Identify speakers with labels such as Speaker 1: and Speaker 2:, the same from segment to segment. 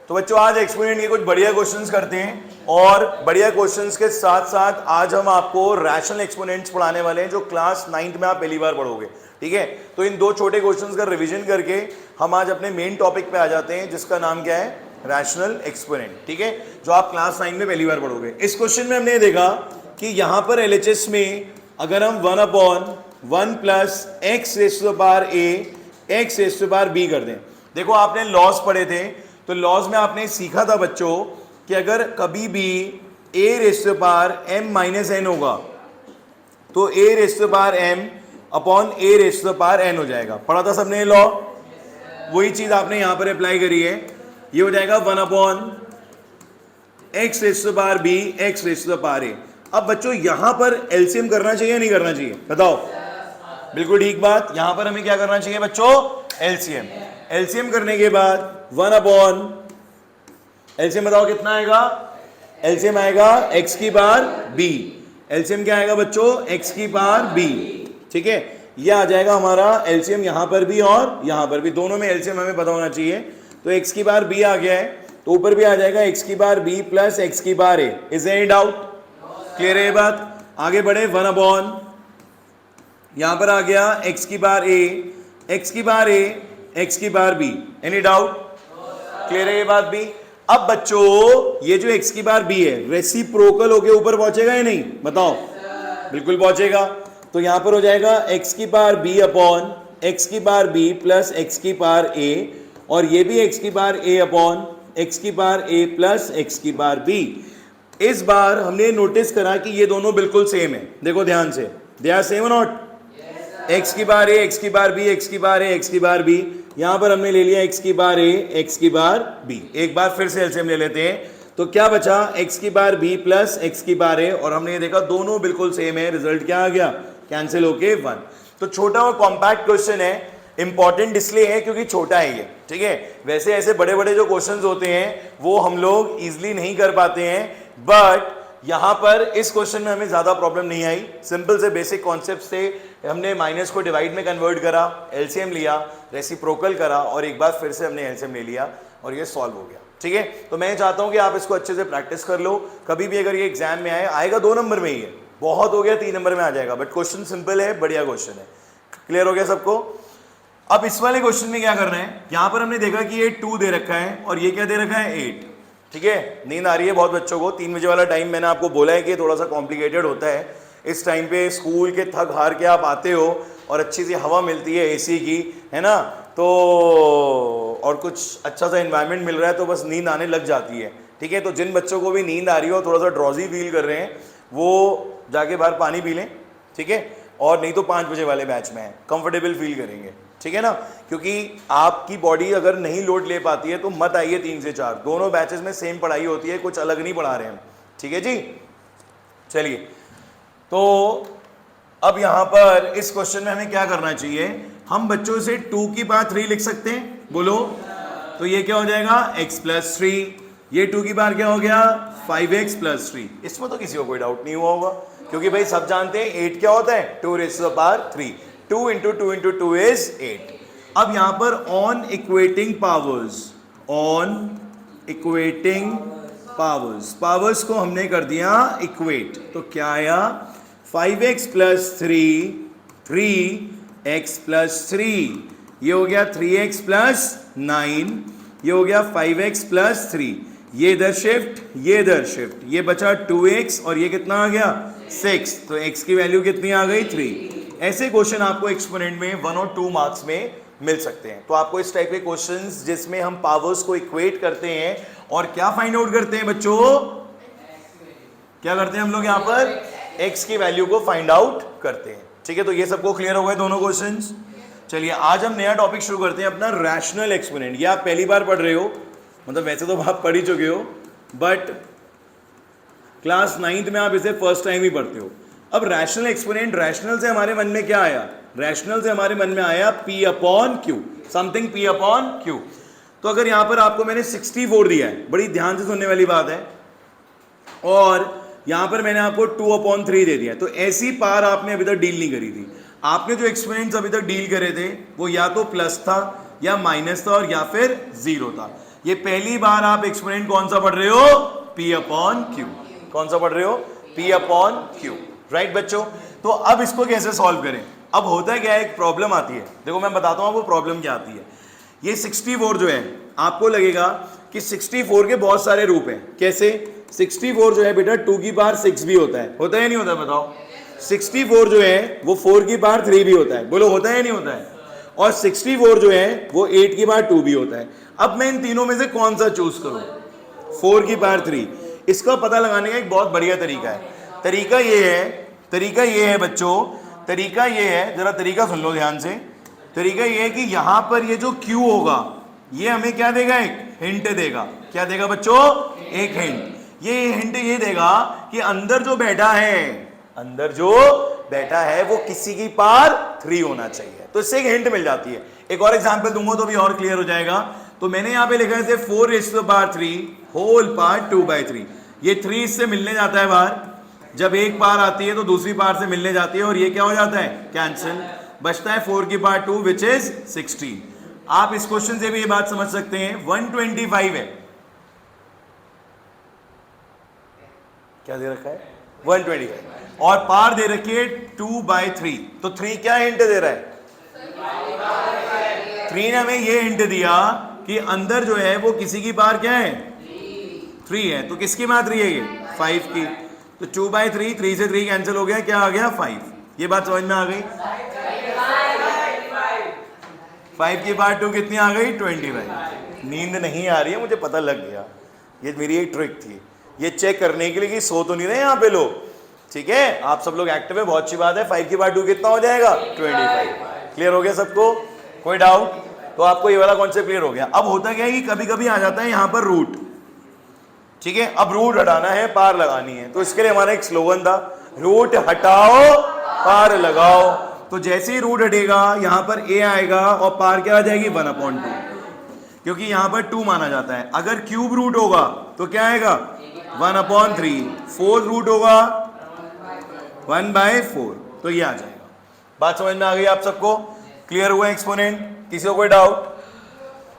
Speaker 1: तो बच्चों आज एक्सपोनेंट के कुछ बढ़िया क्वेश्चंस करते हैं और बढ़िया क्वेश्चंस के साथ साथ आज हम आपको रैशनल एक्सपोनेंट्स पढ़ाने वाले हैं जो क्लास 9th में आप पहली बार पढ़ोगे। ठीक है, तो इन दो छोटे क्वेश्चंस का रिवीजन करके हम आज अपने मेन टॉपिक पे आ जाते हैं जिसका नाम क्या है, रैशनल एक्सपोनेंट। ठीक है, जो आप क्लास 9 में पहली बार पढ़ोगे। इस क्वेश्चन में हमने देखा कि यहां पर एलएचएस में अगर हम 1/1 plus x raise to the power a x raise to the power b कर दें। देखो आपने लॉज पढ़े थे, तो लॉज में आपने सीखा था बच्चों कि अगर कभी भी a raise to the power m minus n होगा तो a raise to the power m upon a raise to the power n हो जाएगा। पढ़ा था सबने लॉ, वही चीज आपने यहां पर अप्लाई करी है। ये हो जाएगा 1/x raise to the power b x raise to the power a। अब बच्चों यहां पर एलसीएम करना चाहिए या नहीं करना चाहिए, बताओ। बिल्कुल ठीक बात, यहां पर हमें क्या करना चाहिए बच्चों, एलसीएम। एलसीएम करने के बाद 1/, एलसीएम बताओ कितना आएगा, एलसीएम आएगा x की पावर b। एलसीएम क्या आएगा बच्चों, x की पावर b। ठीक है, ये आ जाएगा हमारा एलसीएम यहां पर भी और यहां पर भी, दोनों में एलसीएम हमें पता होना चाहिए। तो x की पावर b आ गया है, तो ऊपर भी आ जाएगा x की पावर b प्लस x की power a। Is any doubt, clear है ये बात। आगे बढ़े, 1/, यहां पर आ गया x की पावर a, x की पावर a, x की power b। Any doubt, clear है ये बात भी। अब बच्चों ये जो x की पावर b है रेसिप्रोकल होके ऊपर पहुंचेगा या नहीं, बताओ। बिल्कुल पहुंचेगा, तो यहां पर हो जाएगा x की पावर b अपॉन x की पावर b प्लस x की पावर a, और ये भी x की पावर a अपॉन x की पावर a प्लस x की पावर b। इस बार हमने नोटिस करा कि ये दोनों बिल्कुल सेम है, देखो ध्यान से, they are same not. x की बार a, x की बार b, x की बार a, x की बार b। यहां पर हमने ले लिया x की बार a, x की बार b। एक बार फिर से एलसीएम ले लेते हैं, तो क्या बचा, x की बार b प्लस x की बार a, और हमने ये देखा दोनों बिल्कुल सेम है। रिजल्ट क्या आ गया, कैंसिल होके 1। तो छोटा और कॉम्पैक्ट क्वेश्चन है, इंपॉर्टेंट इसलिए है क्योंकि छोटा है ये। ठीक है, वैसे ऐसे बड़े बड़े जो क्वेश्चंस होते हैं वो हम लोग इजीली नहीं कर पाते हैं, बट यहां पर इस क्वेश्चन में हमें ज्यादा प्रॉब्लम नहीं आई। सिंपल से बेसिक कॉन्सेप्ट से हमने माइनस को डिवाइड में कन्वर्ट करा, एलसीएम लिया, रेसिप्रोकल करा, और एक बार फिर से हमने एलसीएम ले लिया और ये सॉल्व हो गया। ठीक है, तो मैं चाहता हूं कि आप इसको अच्छे से प्रैक्टिस कर लो। कभी भी अगर ये एग्जाम में आएगा 2 नंबर में ही है, बहुत हो गया 3 नंबर में आ जाएगा, बट क्वेश्चन सिंपल है, बढ़िया क्वेश्चन है। क्लियर हो गया सबको। अब इस वाले क्वेश्चन में क्या करना है, यहां पर हमने देखा कि ये 2 दे रखा है और ये क्या दे रखा है, 8। ठीक है, नींद आ रही है बहुत बच्चों को। 3 बजे वाला टाइम मैंने आपको बोला है कि थोड़ा सा कॉम्प्लिकेटेड होता है। इस टाइम पे स्कूल के थक हार के आप आते हो और अच्छी सी हवा मिलती है एसी की, है ना, तो और कुछ अच्छा सा एनवायरनमेंट मिल रहा है तो बस नींद आने लग जाती है। ठीक है, तो जिन बच्चों को भी नींद आ रही हो, थोड़ा सा ड्रॉजी फील कर रहे हैं, वो जाके बाहर पानी पी लें। ठीक है, और नहीं तो 5 बजे वाले बैच में है, कंफर्टेबल फील करेंगे। ठीक है ना, क्योंकि आपकी बॉडी अगर नहीं लोड ले पाती है तो मत आइए 3 से 4, दोनों बैचेस में सेम पढ़ाई होती है, कुछ अलग नहीं पढ़ा रहे हैं। ठीक है जी, चलिए। तो अब यहां पर इस क्वेश्चन में हमें क्या करना चाहिए, हम बच्चों से 2 की पावर 3 लिख सकते हैं, बोलो। तो ये क्या हो जाएगा, x प्लस 3। ये 2 की पावर क्या हो गया, 5x प्लस 3। इसमें तो किसी को कोई डाउट नहीं हुआ होगा, क्योंकि भाई सब जानते हैं 8 क्या होता है, 2 raise to the power 3। 2 into 2 into 2 is 8। अब यहां पर on equating powers, on equating powers, powers को हमने कर दिया इक्वेट, तो क्या आया, 5x प्लस 3, 3x प्लस 3, ये हो गया 3x प्लस 9, ये हो गया 5x प्लस 3, ये इधर शिफ्ट, ये इधर शिफ्ट, ये बचा 2x और ये कितना आ गया, 6। तो x की वैल्यू कितनी आ गई, 3। ऐसे क्वेश्चन आपको एक्सपोनेंट में 1 और 2 मार्क्स में मिल सकते हैं। तो आपको इस टाइप के क्वेश्चंस जिसमें हम पावर्स को इक्वेट करते हैं और क्या फाइंड आउट करते हैं बच्चों, क्या करते हैं हम लोग यहाँ पर, x की वैल्यू को फाइंड आउट करते हैं। ठीक है, तो ये सबको क्लियर हो गए दोनों क्वेश्चंस। चलिए आज हम नया टॉपिक शुरू करते हैं अपना, रैशनल एक्सपोनेंट। ये आप पहली बार पढ़ रहे हो, मतलब वैसे तो आप पढ़ ही चुके हो, बट क्लास 9th में आप इसे फर्स्ट टाइम ही पढ़ते हो। अब रैशनल एक्सपोनेंट, रैशनल से हमारे मन में क्या आया, रैशनल से हमारे मन में आया p upon Q, something p upon Q. तो अगर यहां पर आपको मैंने 64 दिया है, बड़ी ध्यान से सुनने वाली बात है, और यहां पर मैंने आपको 2/3 दे दिया, तो ऐसी पार आपने अभी तक डील नहीं करी थी। आपने जो एक्सपोनेंट्स अभी तक डील करे थे वो या तो प्लस था या माइनस था और या फिर जीरो था। ये पहली बार आप एक्सपोनेंट कौन सा पढ़ रहे हो? P upon Q. कौन सा पढ़ रहे हो? P upon Q. राइट बच्चों, तो अब इसको कैसे सॉल्व करें? अब होता क्या है, एक प्रॉब्लम आती है, देखो मैं बताता हूं आपको प्रॉब्लम क्या आती है। ये 64 जो है, आपको लगेगा कि 64 के बहुत सारे रूप हैं। कैसे? 64 जो है बेटा 2 की पावर 6 भी होता है या नहीं होता है? बताओ। 64 जो है वो 4 की पावर 3 भी होता है, बोलो होता है या नहीं होता है? और 64 जो है वो 8 की पावर 2 भी होता है। अब मैं इन तीनों में से कौन सा चूज करूं? 4 की पावर 3। इसका पता लगाने का एक बहुत बढ़िया तरीका है। तरीका ये है बच्चों, तरीका ये है, जरा तरीका सुन लो ध्यान से। तरीका ये है कि यहां पर ये जो Q होगा ये हमें क्या देगा? एक हिंट देगा। क्या देगा बच्चों? एक हिंट। ये हिंट ये देगा कि अंदर जो बैठा है वो किसी की पावर 3 होना चाहिए। तो इससे एक हिंट मिल जाती है। एक और एग्जांपल दूंगा तो भी और क्लियर हो जाएगा। तो मैंने यहां पे लिखा है 4 raised to the power 3 whole power 2/3। ये 3 इससे मिलने जाता है बाहर, जब एक पावर आती है तो दूसरी पावर से मिलने जाती है और ये क्या हो जाता है? कैंसिल। बचता है 4 की पावर 2 विच इज 16। आप इस क्वेश्चन से भी ये बात समझ सकते हैं। 125 है, क्या दे रखा है? 125 और पावर दे रखी है 2/3। तो 3 क्या हिंट दे रहा है? 3 ने हमें ये हिंट दिया कि अंदर जो है वो किसी की पावर क्या है? 3 है। तो किसकी पावर 3 है? ये 5 की। तो 2/3, 3 से 3 कैंसिल हो गया, क्या आ गया? 5। ये बात समझ में आ गई? 5 की पावर 2 कितनी आ गई? 25। नींद नहीं आ रही है, मुझे पता लग गया। ये मेरी एक ट्रिक थी, ये चेक करने के लिए कि सो तो नहीं रहे यहाँ पे लोग। ठीक है, आप सब लोग एक्टिव है, बहुत अच्छी बात है। 5 की पावर 2 कितना हो जाएगा? 25। क्लियर हो गया सबको? कोई डाउट? तो आपको ये वाला कॉन्सेप्ट क्लियर हो गया। अब होता क्या है कि कभी कभी आ जाता है यहाँ पर रूट। ठीक है, अब रूट हटाना है, पार लगानी है। तो इसके लिए हमारा एक स्लोगन था, रूट हटाओ पार लगाओ। तो जैसे ही रूट हटेगा यहां पर a आएगा और पार क्या आ जाएगी? 1/2, क्योंकि यहां पर 2 माना जाता है। अगर क्यूब रूट होगा तो क्या आएगा? 1/3। 4 रूट होगा 1/4, तो ये आ जाएगा। बात समझ में आ गई आप सबको? क्लियर हुआ एक्सपोनेंट? किसी को कोई डाउट?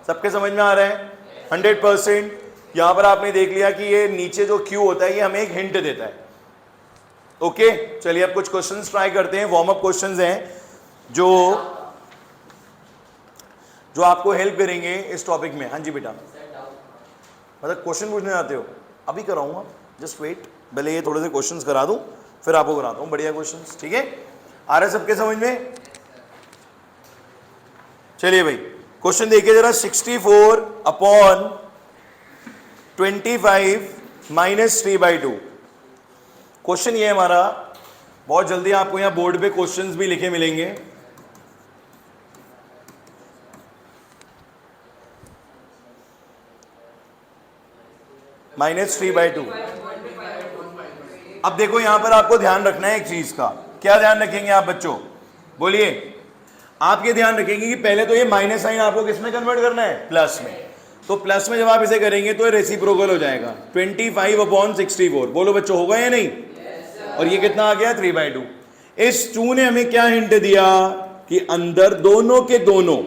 Speaker 1: सबके समझ में आ रहा है? 100%। यहां पर आपने देख लिया कि ये नीचे जो Q होता है ये हमें एक हिंट देता है। ओके, चलिए अब कुछ क्वेश्चंस ट्राई करते हैं। वार्म अप क्वेश्चंस हैं जो आपको हेल्प करेंगे इस टॉपिक में। हाँ जी बेटा, मतलब क्वेश्चन पूछने आते हो? अभी कराऊंगा, जस्ट वेट। पहले ये थोड़े से क्वेश्चंस करा दूं, फिर आपको कराता हूं बढ़िया क्वेश्चंस। ठीक है, आ रहा है सबके समझ में? चलिए भाई, क्वेश्चन देखिए जरा। 64/25 - 3/2। क्वेश्चन ये है हमारा। बहुत जल्दी आपको यहां बोर्ड पे क्वेश्चंस भी लिखे मिलेंगे। -3/2। अब देखो यहां पर आपको ध्यान रखना है एक चीज का। क्या ध्यान रखेंगे आप बच्चों? बोलिए। आप ये ध्यान रखेंगे कि पहले तो ये माइनस साइन आपको किस में कन्वर्ट करना है? प्लस में। तो प्लस में जब आप इसे करेंगे तो ये रेसिप्रोकल हो जाएगा। 25/64। बोलो बच्चों, होगा या नहीं? और ये कितना आ गया? 3/2। इस 2 ने हमें क्या हिंट दिया कि अंदर दोनों के दोनों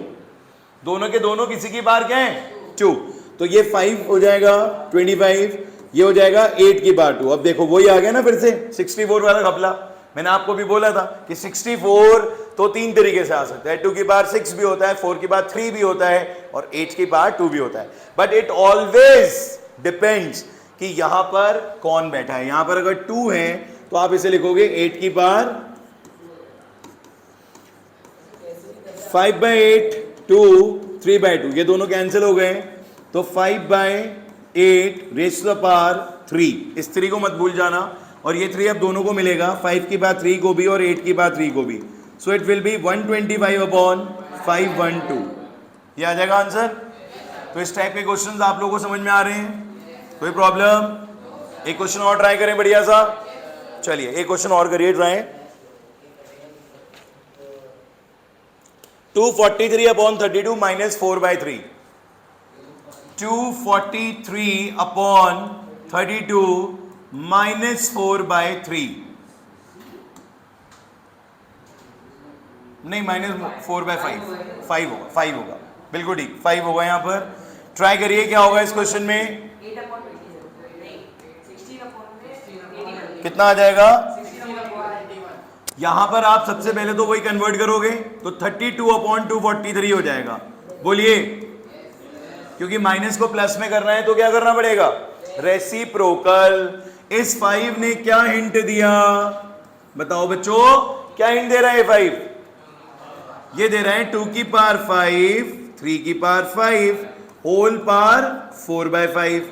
Speaker 1: किसी की पावर क्या है? 2। तो ये 5 हो जाएगा 25, ये हो जाएगा 8 की पावर 2। अब देखो वही आ गया ना फिर से 64 वाला घपला। मैंने आपको भी बोला था कि 64 तो 3 तरीके से आ सकता है। 2 की पावर 6 भी होता है, 4 की पावर 3 भी होता है और 8 की पावर 2 भी होता है। बट इट ऑलवेज डिपेंड्स कि यहां पर कौन बैठा है। यहां पर अगर 2 है तो आप इसे लिखोगे 8 की पावर 5/8 2 3/2। ये दोनों कैंसिल हो गए तो 5/8 रेज़ टू द पावर 3। इस 3 को मत भूल जाना। और ये 3 अब दोनों को मिलेगा, 5 की पावर 3 को भी और 8 की पावर 3 को भी। So it will be 125/512। ये आ जाएगा आंसर। तो इस टाइप के क्वेश्चंस आप लोगों को समझ में आ रहे हैं? कोई प्रॉब्लम? एक क्वेश्चन और ट्राई करें बढ़िया सा। चलिए एक क्वेश्चन और करिए ट्राई। 243/32 - 4/3। 243/32 - 4/3। नहीं, -4/5 5 होगा। बिल्कुल ठीक, 5 होगा यहाँ पर। ट्राई करिए क्या होगा इस क्वेश्चन में, कितना आ जाएगा। यहां पर आप सबसे पहले तो वही कन्वर्ट करोगे तो 32/243 हो जाएगा। बोलिए, क्योंकि माइनस को प्लस में करना है तो क्या करना पड़ेगा, रेसिप्रोकल। इस 5 ने क्या हिंट दिया, बताओ बच्चों, क्या हिंट दे रहा है 5, ये दे रहा है 2 की पावर 5, 3 की पावर 5 होल पावर 4/5।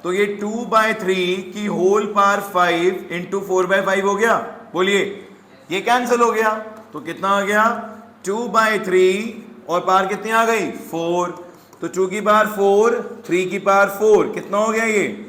Speaker 1: तो ये 2/3 की होल पावर 5 इंटू 4/5 हो गया। बोलिए, ये कैंसिल हो गया तो कितना आ गया, 2/3 और पावर कितनी आ गई 4, तो 2 की पावर 4, 3 की पावर 4 कितना हो गया ये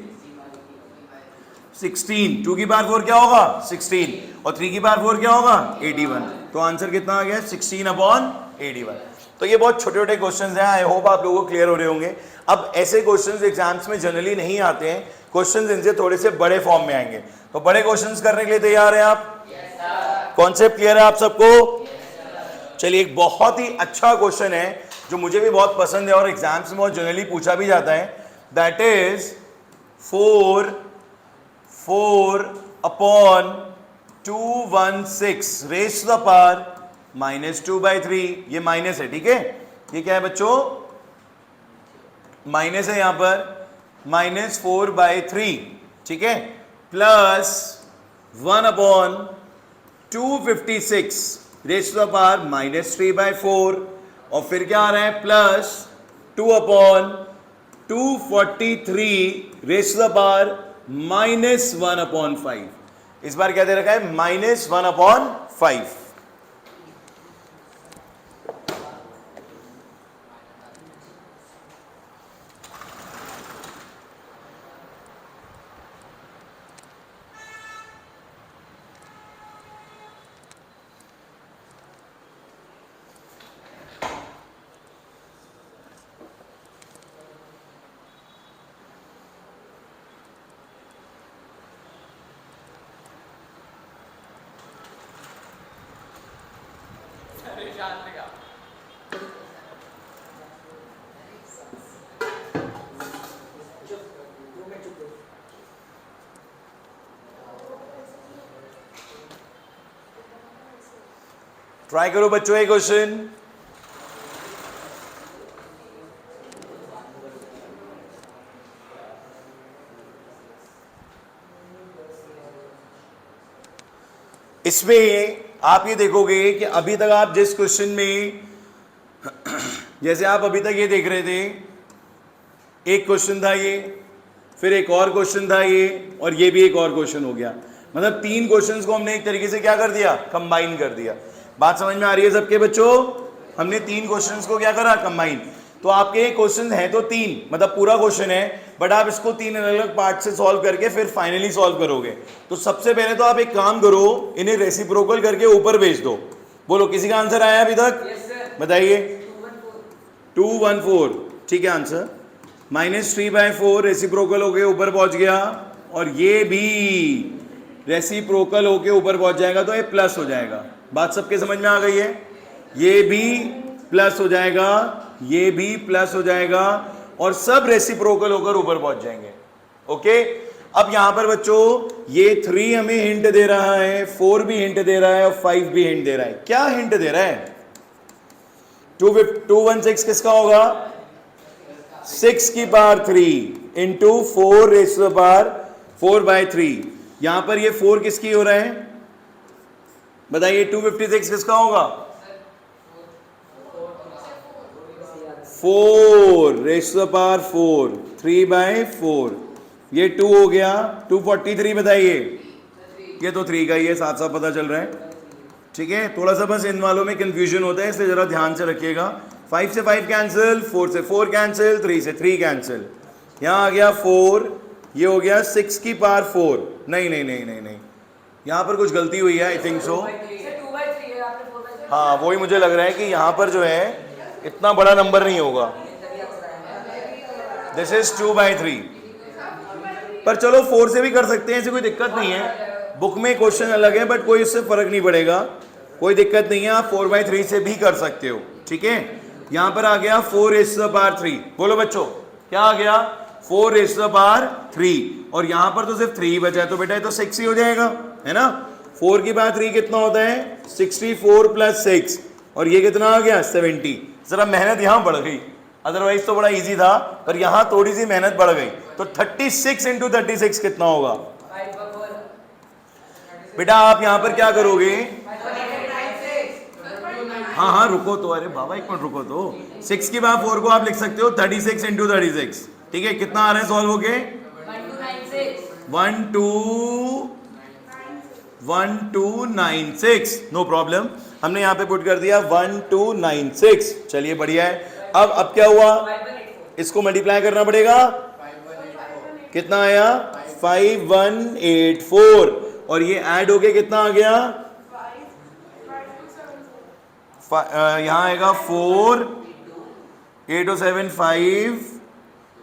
Speaker 1: 16। 2 की पावर 4 क्या होगा 16 और 3 की पावर 4 क्या होगा 81। तो आंसर कितना आ गया 16/81। तो ये बहुत छोटे छोटे क्वेश्चंस हैं, आई होप आप लोगों को क्लियर हो रहे होंगे। अब ऐसे क्वेश्चंस एग्जाम्स में जनरली नहीं आते हैं, क्वेश्चंस इनसे थोड़े से बड़े फॉर्म में आएंगे। तो बड़े क्वेश्चंस करने के लिए तैयार हैं आप? कॉन्सेप्ट क्लियर है आप सबको? चलिए, एक बहुत ही अच्छा क्वेश्चन है जो मुझे भी बहुत पसंद है और एग्जाम्स में बहुत जनरली पूछा भी जाता है, that is 4/216 raise to the power -2/3। ये माइनस है, ठीक है, ये क्या है बच्चों, माइनस है यहां पर, -4/3, ठीक है, plus 1/256 raise to the power -3/4 और फिर क्या आ रहा है plus 2/243 raise to the power -1/5। इस बार क्या दे रखा है -1/5। ट्राई करो बच्चों ये क्वेश्चन। इसमें आप ये देखोगे कि अभी तक आप जिस क्वेश्चन में, जैसे आप अभी तक ये देख रहे थे, एक क्वेश्चन था ये, फिर एक और क्वेश्चन था ये, और ये भी एक और क्वेश्चन हो गया। मतलब 3 क्वेश्चंस को हमने एक तरीके से क्या कर दिया, कंबाइन कर दिया। बात समझ में आ रही है सबके बच्चों? हमने 3 क्वेश्चंस को क्या करा, कंबाइन। तो आपके क्वेश्चन है तो 3, मतलब पूरा क्वेश्चन है, बट आप इसको 3 अलग अलग पार्ट से सॉल्व करके फिर फाइनली सॉल्व करोगे। तो सबसे पहले तो आप एक काम करो, इन्हें रेसिप्रोकल करके ऊपर भेज दो। बोलो, किसी का आंसर आया अभी तक? बताइए। 214, ठीक है आंसर। -3/4 रेसिप्रोकल होके ऊपर पहुंच गया, और ये भी रेसिप्रोकल होके ऊपर पहुंच जाएगा तो ये प्लस हो जाएगा। बात सबके समझ में आ गई है? ये भी प्लस हो जाएगा, ये भी प्लस हो जाएगा, और सब रेसिप्रोकल होकर ऊपर पहुंच जाएंगे। ओके, अब यहां पर बच्चों ये 3 हमें हिंट दे रहा है, 4 भी हिंट दे रहा है और 5 भी हिंट दे रहा है। क्या हिंट दे रहा है? 216 किसका होगा? 6 की power 3 into 4 raise to the power 4/3। यहां पर ये 4 किसकी हो रहा है बताइए? 256 किसका होगा? 4 रेज़ टू द पावर 4, 3/4। ये 2 हो गया। 243 बताइए। ये तो 3 का ही है, साथ साथ पता चल रहा है, ठीक है। थोड़ा सा बस इन वालों में कंफ्यूजन होता है, इसलिए जरा ध्यान से रखिएगा। 5 से 5 कैंसिल, 4 से 4 कैंसिल, 3 से 3 कैंसिल। यहाँ आ गया 4, ये हो गया 6 की पावर 4। नहीं नहीं नहीं नहीं नहीं, यहाँ पर कुछ गलती हुई है, आई थिंक सो। हाँ, वही मुझे लग रहा है कि यहाँ पर जो है इतना बड़ा नंबर नहीं होगा। दिस इज 2/3, पर चलो 4 से भी कर सकते हैं, ऐसी कोई दिक्कत नहीं है। बुक में क्वेश्चन अलग है, बट कोई इससे फर्क नहीं पड़ेगा, कोई दिक्कत नहीं है। आप 4/3 से भी कर सकते हो, ठीक है। यहां पर आ गया 4 रेज़ टू द पावर 3। बोलो बच्चों क्या आ गया? 4 रेज़ टू द पावर 3। और यहां पर तो सिर्फ 3 बचा है, तो बेटा ये तो 6 ही हो जाएगा, है ना। 4 की पावर 3 कितना होता है? 64 प्लस 6, और ये कितना आ गया? 70। जरा मेहनत यहां बढ़ गई, अदरवाइज तो बड़ा इजी था, पर यहां थोड़ी सी मेहनत बढ़ गई। तो 36 इंटू 36 कितना होगा? बेटा आप यहां पर क्या करोगे? हाँ हाँ रुको तो, अरे बाबा एक मिनट रुको तो। 6 की बात 4 को आप लिख सकते हो 36 इंटू 36, ठीक है। कितना आ रहा है सॉल्व होके? 1296, नो प्रॉब्लम। हमने यहाँ पे पुट कर दिया 1296। चलिए बढ़िया है। अब क्या हुआ? इसको मल्टीप्लाई करना पड़ेगा। कितना आया? 5184, और ये ऐड होके कितना आ गया? यहां आएगा 4 8275,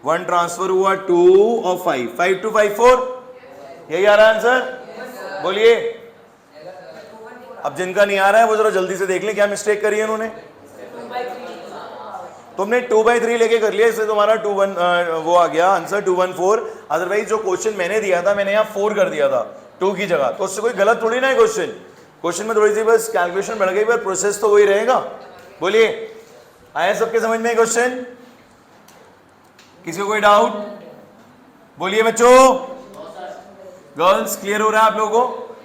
Speaker 1: 1 ट्रांसफर हुआ 2 और 5, 5254, यही आ रहा है आंसर। बोलिए। अब जिनका नहीं आ रहा है वो जरा जल्दी से देख लें क्या मिस्टेक करी है उन्होंने। तुमने 2/3 लेके कर लिया, इससे तुम्हारा 21 वो आ गया आंसर 214। अदरवाइज जो क्वेश्चन मैंने दिया था, मैंने यहाँ 4 कर दिया था 2 की जगह, तो उससे कोई गलत थोड़ी ना है क्वेश्चन में थोड़ी सी बस कैलकुलेशन बढ़ गई, पर प्रोसेस तो वही रहेगा। बोलिए आया सबके समझ में क्वेश्चन? किसी को कोई डाउट? बोलिए बच्चों। गर्ल्स क्लियर हो रहा है आप लोगों को?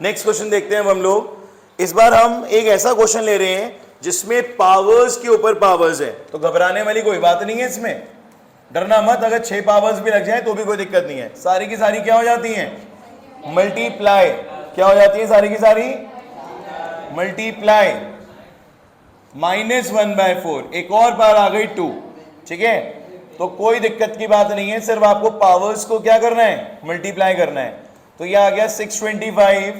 Speaker 1: नेक्स्ट क्वेश्चन देखते हैं अब हम लोग। इस बार हम एक ऐसा क्वेश्चन ले रहे हैं जिसमें पावर्स के ऊपर पावर्स है, तो घबराने वाली कोई बात नहीं है इसमें, डरना मत। अगर 6 पावर्स भी लग जाए तो भी कोई दिक्कत नहीं है। सारी की सारी क्या हो जाती हैं? मल्टीप्लाई। क्या हो जाती है सारी की सारी? मल्टीप्लाई। -1/4, एक और पावर आ गई 2, ठीक है। तो कोई दिक्कत की बात नहीं है, सिर्फ आपको पावर्स को क्या करना है? मल्टीप्लाई करना है। तो ये आ गया 625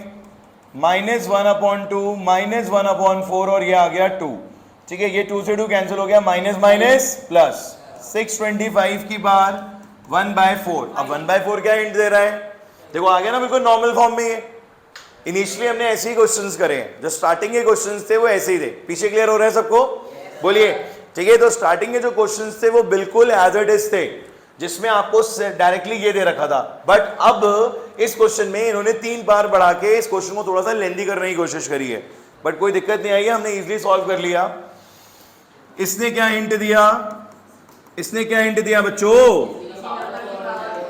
Speaker 1: -1/2 -1/4, और ये आ गया 2, ठीक है। ये 2 से 2 कैंसिल हो गया, माइनस माइनस प्लस। 625 की पावर 1/4। अब 1/4 क्या हिंट दे रहा है? देखो आ गया ना बिल्कुल नॉर्मल फॉर्म में। ये इनिशियली हमने ऐसे ही क्वेश्चंस करे हैं, जो स्टार्टिंग के क्वेश्चंस थे वो ऐसे ही थे। पीछे क्लियर हो रहा है सबको? बोलिए ठीक है। तो स्टार्टिंग के जो क्वेश्चंस थे वो बिल्कुल एज इट इज थे, जिसमें आपको डायरेक्टली ये दे रखा था। बट अब इस क्वेश्चन में इन्होंने 3 बार बढ़ा के इस क्वेश्चन को थोड़ा सा लेंदी करने की कोशिश करी है, बट कोई दिक्कत नहीं आई है, हमने इजीली सॉल्व कर लिया। इसने क्या हिंट दिया? इसने क्या हिंट दिया बच्चों?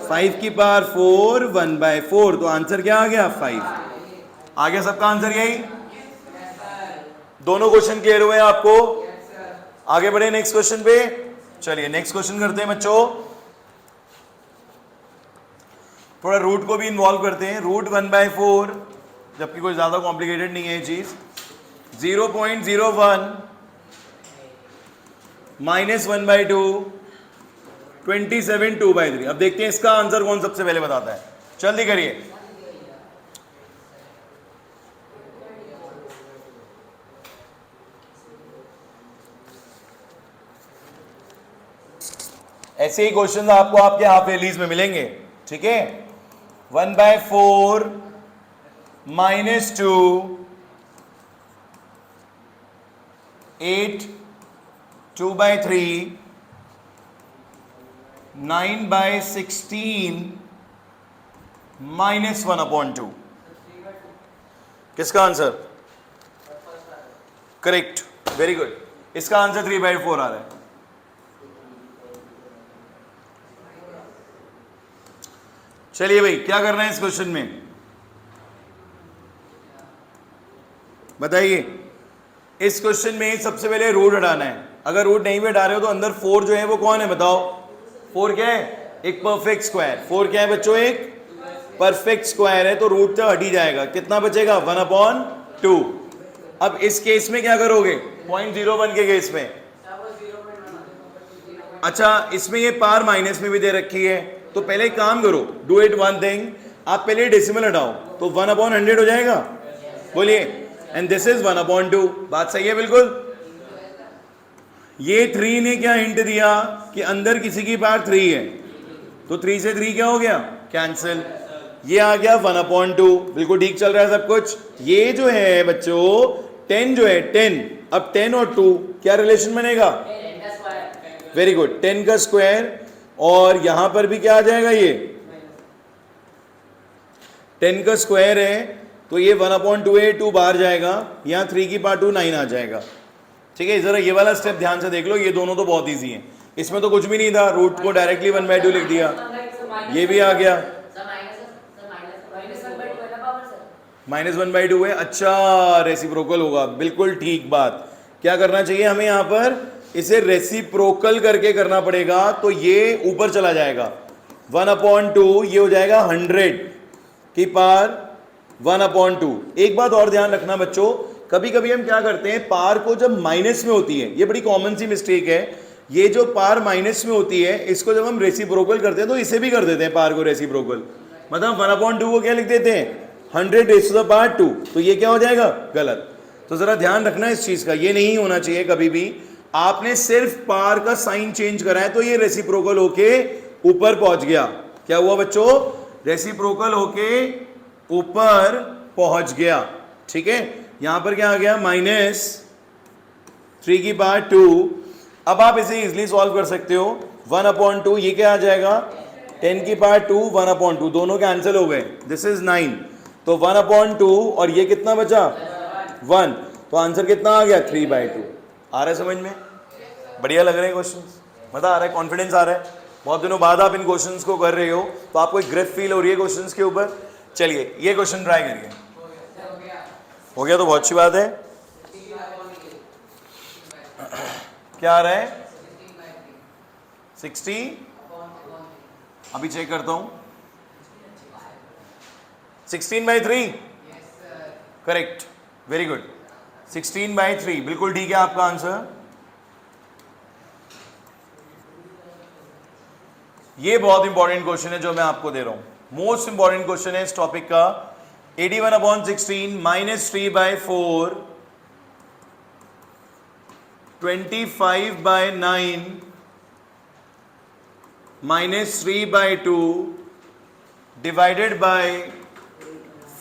Speaker 1: 5 की पावर 4 1/4, तो आंसर क्या आ गया? 5 आ गया। सबका आंसर यही? दोनों क्वेश्चन क्लियर हुए आपको? आगे बढ़े नेक्स्ट क्वेश्चन पे। चलिए नेक्स्ट क्वेश्चन करते हैं बच्चों। थोड़ा रूट को भी इन्वॉल्व करते हैं। रूट 1/4, जबकि कोई ज्यादा कॉम्प्लिकेटेड नहीं है ये चीज। 0.01 -1/2 27 2/3। अब देखते हैं इसका आंसर कौन सबसे पहले बताता है। जल्दी करिए। ऐसे ही क्वेश्चन आपको आपके हाफ एलिज में मिलेंगे, ठीक है। 1/4 -2 8 2/3 9/16 -1/2। किसका आंसर? Correct, very good. इसका आंसर 3/4 आ रहा है। चलिए भाई क्या करना है इस क्वेश्चन में बताइए। इस क्वेश्चन में सबसे पहले रूट हटाना है। अगर रूट नहीं भी हटा रहे हो तो अंदर 4 जो है वो कौन है बताओ? 4 क्या है? एक परफेक्ट स्क्वायर। 4 क्या है बच्चों? एक परफेक्ट स्क्वायर है, तो रूट तो हट ही जाएगा। कितना बचेगा? 1/2। अब इस केस में क्या करोगे? 0.01 के केस में? अच्छा इसमें ये पावर माइनस में भी दे रखी है, तो पहले एक काम करो, डू इट वन थिंग। आप पहले डेसिमल हटाओ तो 1/100 हो जाएगा। बोलिए। And this is 1/2। बात सही है बिल्कुल। ये 3 ने क्या हिंट दिया कि अंदर किसी की पावर 3 है, तो 3 से 3 क्या हो गया? कैंसिल। ये आ गया 1/2। बिल्कुल ठीक चल रहा है सब कुछ। ये जो है बच्चों 10 जो है 10, अब 10 और 2 क्या रिलेशन बनेगा? वेरी गुड, 10 का स्क्वायर, और यहां पर भी क्या आ जाएगा? ये 10 का स्क्वायर है तो ये 1/2 है, 2 बाहर जाएगा, यहां 3 की पावर 2 9 आ जाएगा। ठीक है, जरा ये वाला स्टेप ध्यान से देख लो, ये दोनों तो बहुत इजी है, इसमें तो कुछ भी नहीं था, रूट को डायरेक्टली 1/2 लिख दिया, ये भी आ गया, -1/2 है। अच्छा, रेसिप्रोकल होगा, बिल्कुल ठीक बात। क्या करना चाहिए हमें यहां पर? इसे रेसिप्रोकल करके करना पड़ेगा, तो ये ऊपर चला जाएगा, 1/2 ये हो जाएगा 100 की पावर 1/2। एक बात और ध्यान रखना बच्चों, कभी कभी हम क्या करते हैं, पावर को जब माइनस में होती है, ये बड़ी कॉमन सी मिस्टेक है, ये जो पावर माइनस में होती है इसको जब हम रेसिप्रोकल करते हैं तो इसे भी कर देते हैं पावर को रेसिप्रोकल, मतलब 1/2 को क्या लिख देते हैं? 100⁻²। तो ये क्या हो जाएगा? गलत। तो जरा ध्यान रखना इस चीज का, ये नहीं होना चाहिए कभी भी। आपने सिर्फ पावर का साइन चेंज करा है तो ये रेसिप्रोकल होके ऊपर पहुंच गया। क्या हुआ बच्चों? रेसिप्रोकल होके ऊपर पहुंच गया। ठीक है, यहां पर क्या आ गया? -3 की पावर 2। अब आप इसे इजिली सॉल्व कर सकते हो, 1/2 ये क्या आ जाएगा? 10 की पावर 2 1/2, दोनों कैंसिल हो गए, दिस इज 9, तो 1/2 और ये कितना बचा? 1, तो आंसर कितना आ गया? 3/2। आ रहा है समझ में? बढ़िया लग रहे हैं क्वेश्चंस, मजा आ रहा है, कॉन्फिडेंस आ रहा है, बहुत दिनों बाद आप इन क्वेश्चंस को कर रहे हो तो आपको एक ग्रिप फील हो रही है क्वेश्चंस के ऊपर। चलिए ये क्वेश्चन ट्राई करिए। हो गया तो बहुत अच्छी बात है। क्या आ रहा है? 60, अभी चेक करता हूं, 16/3, करेक्ट, वेरी गुड, 16/3 बिल्कुल ठीक है आपका आंसर। ये बहुत इंपॉर्टेंट क्वेश्चन है जो मैं आपको दे रहा हूं, मोस्ट इंपॉर्टेंट क्वेश्चन है इस टॉपिक का। 81/16 -3/4 25/9 -3/2 डिवाइडेड बाय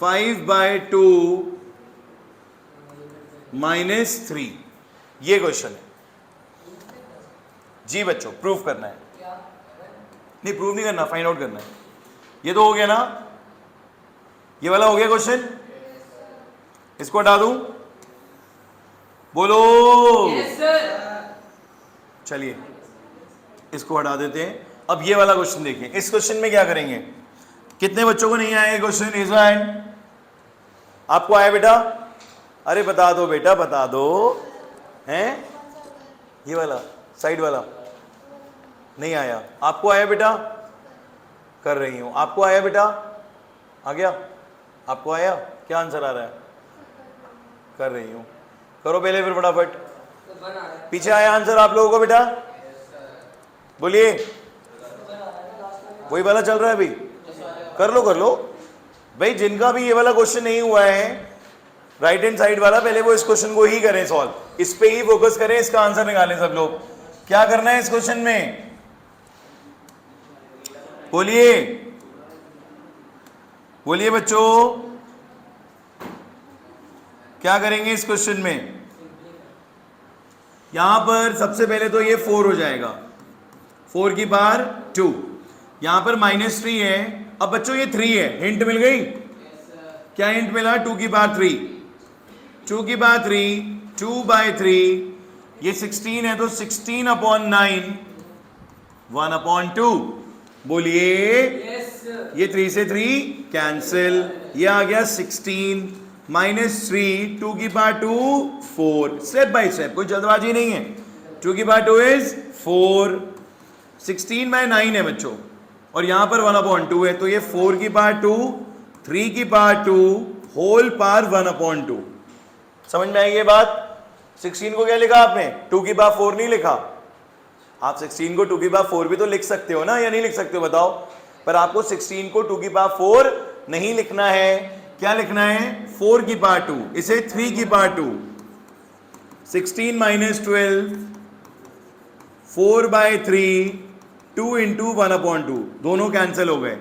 Speaker 1: 5/2 -3, ये क्वेश्चन है जी बच्चों। प्रूफ करना है, नहीं प्रूफ नहीं करना, फाइंड आउट करना है। ये तो हो गया ना, ये वाला हो गया क्वेश्चन, इसको हटा दूं? बोलो yes, चलिए इसको हटा देते हैं। अब ये वाला क्वेश्चन देखिए, इस क्वेश्चन में क्या करेंगे? कितने बच्चों को नहीं आया क्वेश्चन? इज हैंड, आपको आया बेटा? अरे बता दो बेटा, बता दो। हैं ये वाला साइड वाला नहीं आया, आपको आया बेटा? कर रही हूं, आपको आया बेटा? आ गया? आपको आया? क्या आंसर आ रहा है? कर रही हूं, करो पहले फिर फटाफट। पीछे आया आंसर आप लोगों को बेटा? बोलिए, वही वाला चल रहा है अभी? कर लो भाई, जिनका भी ये वाला क्वेश्चन नहीं हुआ है राइट हैंड साइड वाला, पहले वो इस क्वेश्चन को ही करें सॉल्व, इस पे ही फोकस करें, इसका आंसर निकालें सब लोग। क्या करना है इस क्वेश्चन में? बोलिए बोलिए बच्चों, क्या करेंगे इस क्वेश्चन में? यहां पर सबसे पहले तो ये 4 हो जाएगा, 4 की पावर 2, यहां पर -3 है। अब बच्चों ये 3 है, हिंट मिल गई? क्या हिंट मिला? 2 की पावर 3, 2 की पावर 3, 2/3, ये 16 है तो 16/9 1/2। बोलिए ये 3 से 3 कैंसिल, ये आ गया 16 -3, 2 की पावर 2 4, स्टेप बाय स्टेप, कोई जल्दबाजी नहीं है। 2 की पावर 2 इज 4, 16/9 है बच्चों, और यहां पर 1/2 है, तो ये 4 की पावर 2, 3 की पावर 2 होल पावर 1/2। समझ में आई ये बात? 16 को क्या लिखा आपने? 2 की पावर 4 नहीं लिखा। आप 16 को 2 की पावर 4 भी तो लिख सकते हो ना, या नहीं लिख सकते हो बताओ? पर आपको 16 को 2 की पावर 4 नहीं लिखना है, क्या लिखना है? 4 की पावर 2, इसे 3 की पावर 2, 16 -12 4/3 2 × 1/2, दोनों कैंसिल हो गए।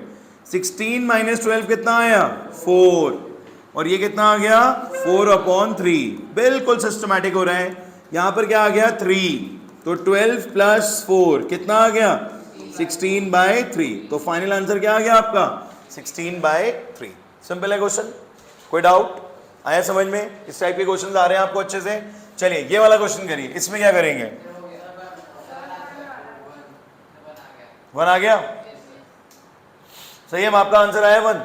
Speaker 1: 16 -12 कितना आया? 4, और ये कितना आ गया 4/3, बिल्कुल सिस्टमैटिक हो रहा है। यहां पर क्या आ गया 3, तो 12 + 4 कितना आ गया 16/3, तो फाइनल आंसर क्या आ गया आपका 16/3। सिंपल है क्वेश्चन, कोई डाउट आया समझ में? इस टाइप के क्वेश्चन आ रहे हैं आपको अच्छे से? चलिए ये वाला क्वेश्चन करिए, इसमें क्या करेंगे? 1 आ गया, सही है, आपका आंसर आया 1,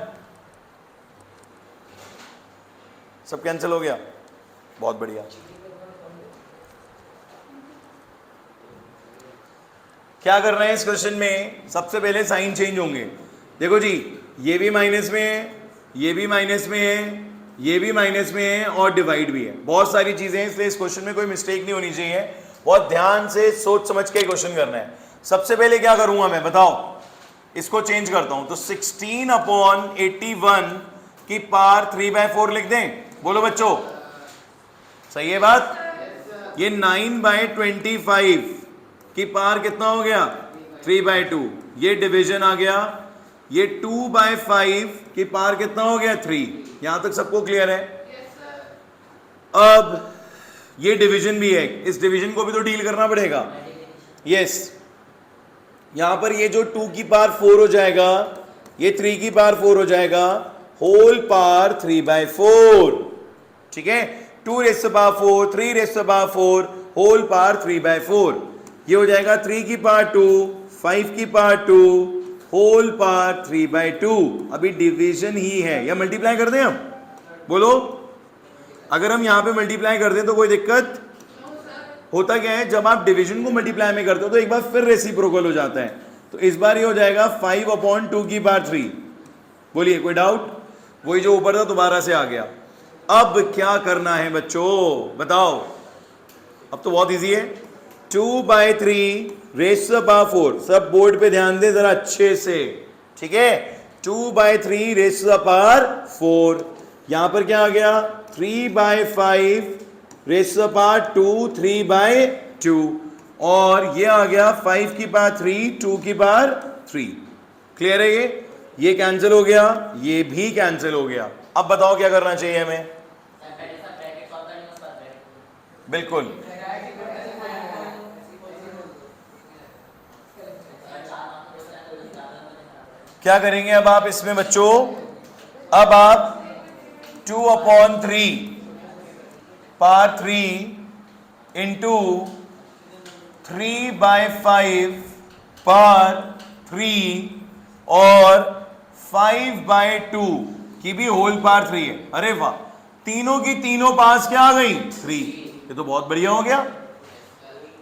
Speaker 1: सब कैंसिल हो गया, बहुत बढ़िया। क्या कर रहे हैं इस क्वेश्चन में? सबसे पहले साइन चेंज होंगे। देखो जी, ये भी माइनस में है, ये भी माइनस में है, ये भी माइनस में है और डिवाइड भी है, बहुत सारी चीजें हैं, इसलिए इस क्वेश्चन में कोई मिस्टेक नहीं होनी चाहिए। बहुत ध्यान से सोच समझ के क्वेश्चन करना है। सबसे पहले क्या करूंगा मैं, बताओ? इसको चेंज करता हूं, तो 16/81 की पावर 3/4 लिख दें? बोलो बच्चों, सही है बात? ये 9/25 की पावर कितना हो गया 3/2, ये डिवीजन आ गया। ये 2/5 की पावर कितना हो गया 3, यहां तक सबको क्लियर है? अब ये डिवीजन भी है, इस डिवीजन को भी तो डील करना पड़ेगा। यस, यहां पर ये जो 2 की पावर 4 हो जाएगा, ये 3 की पावर 4 हो जाएगा, होल पावर 3/4, ठीक है? 2⁴, 3⁴, होल पावर 3/4, ये हो जाएगा 3 की पावर 2, 5 की पावर 2, होल पावर 3/2। अभी डिवीजन ही है, या मल्टीप्लाई कर दें हम? बोलो, अगर हम यहां पे मल्टीप्लाई कर दें तो कोई दिक्कत? होता क्या है, जब आप डिवीजन को मल्टीप्लाई में करते हो तो एक बार फिर रेसिप्रोकल हो जाता है, तो इस बार ये हो जाएगा 5/2 की पावर 3। बोलिए, कोई डाउट? वही जो ऊपर था दोबारा से आ गया। अब क्या करना है बच्चों, बताओ? अब तो बहुत इजी है। 2/3 रेज़ टू द पावर 4, सब बोर्ड पे ध्यान दे जरा अच्छे से, ठीक है? 2/3 रेज़ टू द पावर 4, यहां पर क्या आ गया 3/5 रेज़ टू द पावर 2, 3/2, और ये आ गया 5 की पावर 3, 2 की पावर 3। क्लियर है? ये कैंसिल हो गया, ये भी कैंसिल हो गया। अब बताओ क्या करना चाहिए हमें? बिल्कुल, क्या करेंगे अब आप इसमें बच्चों? अब आप 2/3 पावर 3 इंटू 3/5 पावर 3 और 5/2 की भी होल पावर 3 है। अरे वाह, तीनों की तीनों पास क्या आ गई 3, ये तो बहुत बढ़िया हो गया।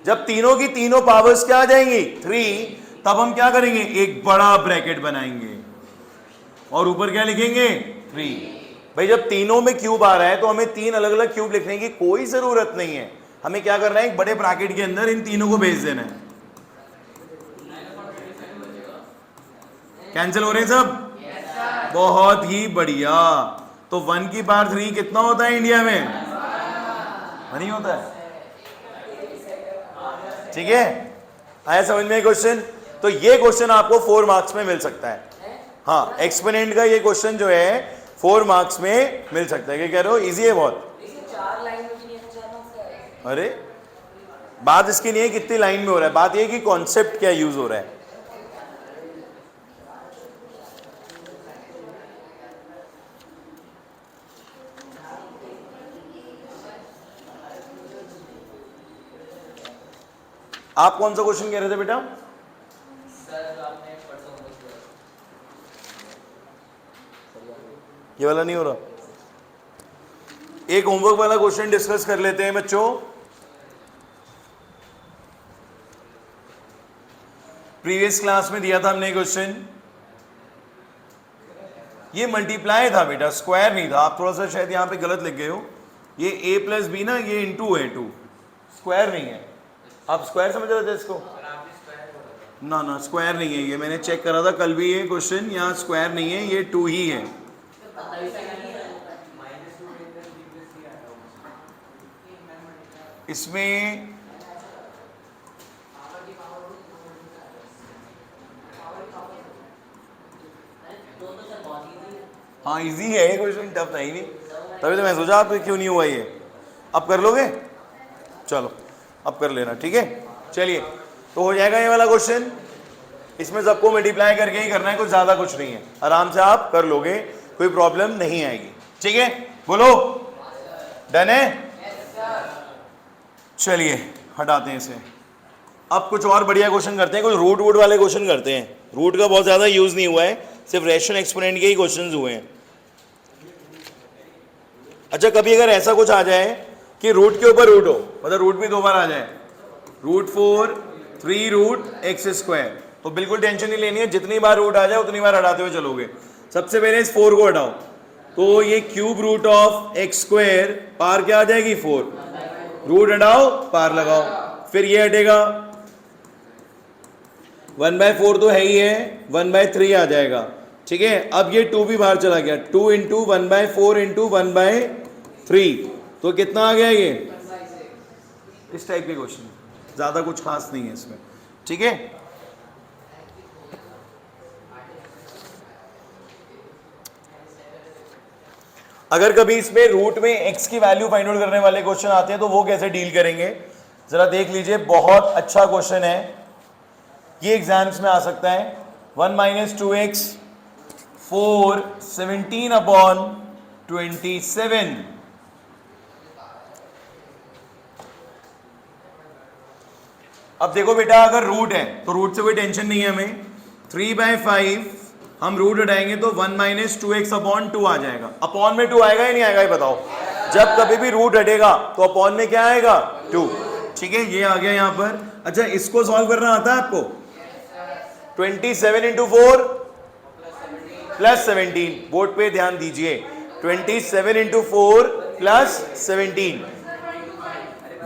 Speaker 1: जब तीनों की तीनों पावर्स क्या आ जाएंगी 3, तब हम क्या करेंगे, एक बड़ा ब्रैकेट बनाएंगे और ऊपर क्या लिखेंगे 3। भाई जब तीनों में क्यूब आ रहा है तो हमें 3 अलग अलग क्यूब लिखने की कोई जरूरत नहीं है, हमें क्या करना है, एक बड़े ब्रैकेट के अंदर इन तीनों को भेज देना है। कैंसिल हो रहे हैं सब? बहुत ही बढ़िया। तो 1 की पावर 3 कितना होता है इंडिया में? 1 ही होता है, ठीक है? आया समझ में क्वेश्चन? तो ये क्वेश्चन आपको 4 मार्क्स में मिल सकता है। हाँ, एक्सपोनेंट का ये क्वेश्चन जो है 4 मार्क्स में मिल सकता है। क्या कह रहे हो? इजी है बहुत। अरे बात इसकी नहीं है कितनी लाइन में हो रहा है, बात ये कि कॉन्सेप्ट क्या यूज हो रहा है। आप कौन सा क्वेश्चन कह रहे थे बेटा? ये वाला नहीं हो रहा। एक होमवर्क वाला क्वेश्चन डिस्कस कर लेते हैं बच्चों। प्रीवियस क्लास में दिया था हमने क्वेश्चन, ये मल्टीप्लाई था बेटा, स्क्वायर नहीं था। आप थोड़ा सा शायद यहां पे गलत लिख गए हो। ये a प्लस बी ना, ये इंटू है 2, स्क्वायर नहीं है। आप स्क्वायर समझ रहे थे इसको? ना ना, स्क्वायर नहीं है ये, मैंने चेक करा था कल भी ये क्वेश्चन, यहाँ स्क्वायर नहीं है, ये 2 ही है। इसमें हाँ इजी है ये क्वेश्चन, टफ नहीं। तभी तो मैं सोचा आप क्यों नहीं हुआ ये। अब कर लोगे, चलो अब कर लेना, ठीक है। चलिए तो हो जाएगा ये वाला क्वेश्चन। इसमें सबको मल्टीप्लाई करके ही करना है, कुछ ज्यादा कुछ नहीं है, आराम से आप कर लोगे, कोई प्रॉब्लम नहीं आएगी, ठीक है। बोलो डन है। चलिए हटाते हैं इसे। अब कुछ और बढ़िया क्वेश्चन करते हैं, कुछ रूट वूट वाले क्वेश्चन करते हैं। रूट का बहुत ज्यादा यूज नहीं हुआ है, सिर्फ रैशनल एक्सपोनेंट के ही क्वेश्चंस हुए हैं। अच्छा कभी अगर ऐसा कुछ आ जाए कि रूट के ऊपर रूट हो, मतलब रूट भी दो बार आ जाए, रूट 4 3 रूट एक्स स्क्वायर, तो बिल्कुल टेंशन नहीं लेनी है, जितनी बार रूट आ जाए उतनी बार हटाते हुए चलोगे। सबसे पहले इस 4 को हटाओ, तो ये cube root of X square, पार क्या आ जाएगी 4, रूट हटाओ पार लगाओ, फिर ये हटेगा 1/4 तो है ही है, 1/3 आ जाएगा, ठीक है। अब ये 2 भी बाहर चला गया, 2 इंटू 1/4 इंटू 1/3, तो कितना आ गया ये, इस टाइप के क्वेश्चन, ज्यादा कुछ खास नहीं है इसमें, ठीक है। अगर कभी इसमें रूट में x की वैल्यू फाइंड आउट करने वाले क्वेश्चन आते हैं तो वो कैसे डील करेंगे, जरा देख लीजिए। बहुत अच्छा क्वेश्चन है ये, एग्जाम्स में आ सकता है। 1 माइनस 2x 4 17/27। अब देखो बेटा, अगर रूट है तो रूट से कोई टेंशन नहीं है हमें। 3/5 हम रूट हटाएंगे तो 1 माइनस 2x/2 आ जाएगा। अपॉन में 2 आएगा या नहीं आएगा ये बताओ। जब कभी भी रूट हटेगा तो अपॉन में क्या आएगा 2, ठीक है। ये आ गया यहां पर। अच्छा इसको सॉल्व करना आता है आपको। 27 इंटू 4 प्लस 17, बोर्ड पे ध्यान दीजिए। 27 इंटू 4 प्लस 17,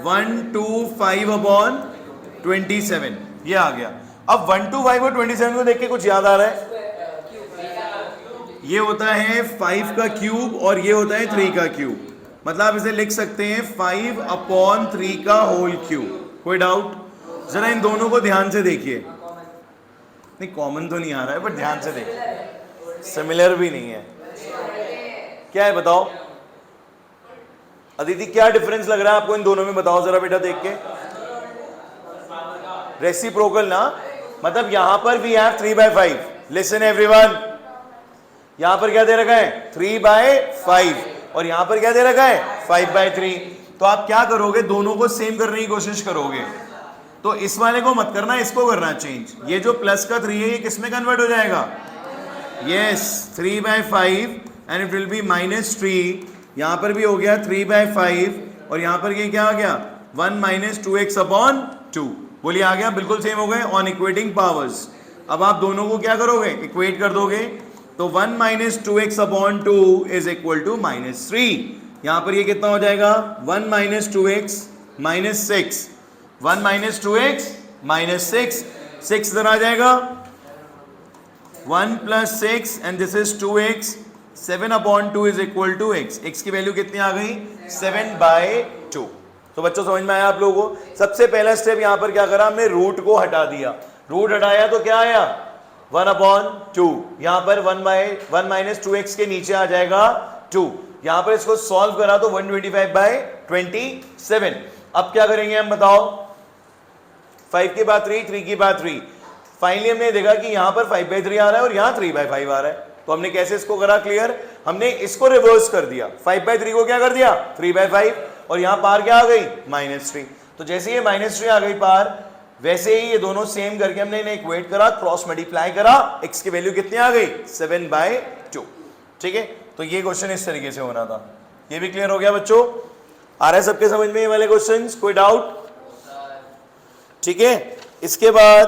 Speaker 1: 125/27, ये आ गया। अब 125 और 27 को देख के कुछ याद आ रहा है। ये होता है 5 का क्यूब और ये होता है 3 का क्यूब, मतलब आप इसे लिख सकते हैं 5/3 का होल क्यूब। कोई डाउट? जरा इन दोनों को ध्यान से देखिए। नहीं कॉमन तो नहीं आ रहा है, बट ध्यान से देखिए, सिमिलर भी नहीं है। क्या है बताओ अदिति, क्या डिफरेंस लग रहा है आपको इन दोनों में, बताओ जरा बेटा देख के। रेसिप्रोकल ना, मतलब यहां पर वी हैव 3/5। लिसन एवरीवन, यहां पर क्या दे रखा है 3/5 और यहां पर क्या दे रखा है 5/3। तो आप क्या करोगे, दोनों को सेम करने की कोशिश करोगे। तो इस वाले को मत करना, इसको करना चेंज। ये जो प्लस का 3 है ये किस में कन्वर्ट हो जाएगा, yes 3/5 and it will be -3। यहां पर भी हो गया 3/5 और यहां पर ये क्या आ गया 1 माइनस 2x/2। बोलिए आ गया, बिल्कुल सेम हो गए ऑन इक्वेटिंग पावर्स। अब आप दोनों को क्या करोगे, इक्वेट कर दोगे। तो 1 minus 2x/2 is equal to -3। यहां पर ये कितना हो जाएगा 1 माइनस 2x -6, 1 माइनस 2x -6, 6 इधर आ जाएगा, 1 plus 6 and this is 2x, 7/2 is equal to x। x की वैल्यू कितनी आ गई 7/2। तो बच्चों समझ में आया आप लोगों को। सबसे पहला स्टेप यहां पर क्या करा हमने, रूट को हटा दिया। रूट हटाया तो क्या आया 1/2। यहां पर 1 माइनस 2x के नीचे आ जाएगा 2। यहां पर इसको सॉल्व करा तो 125/27। अब क्या करेंगे हम बताओ, 5 के बाद 3, 3 के बाद 3। फाइनली हमने देखा कि यहां पर 5/3 आ रहा है और यहां 3/5 आ रहा है। तो हमने कैसे इसको करा क्लियर, हमने इसको रिवर्स कर दिया। 5/3 को क्या कर दिया 3/5 और यहां पार क्या आ गई -3। तो जैसे ये -3 आ गई पार, वैसे ही ये दोनों सेम करके हमने इन्हें इक्वेट करा, क्रॉस मल्टीप्लाई करा, x की वैल्यू कितनी आ गई 7/2। ठीक है, तो ये क्वेश्चन इस तरीके से होना था। ये भी क्लियर हो गया बच्चों, आ रहा है सबके समझ में ये वाले क्वेश्चंस, कोई डाउट? ठीक है, इसके बाद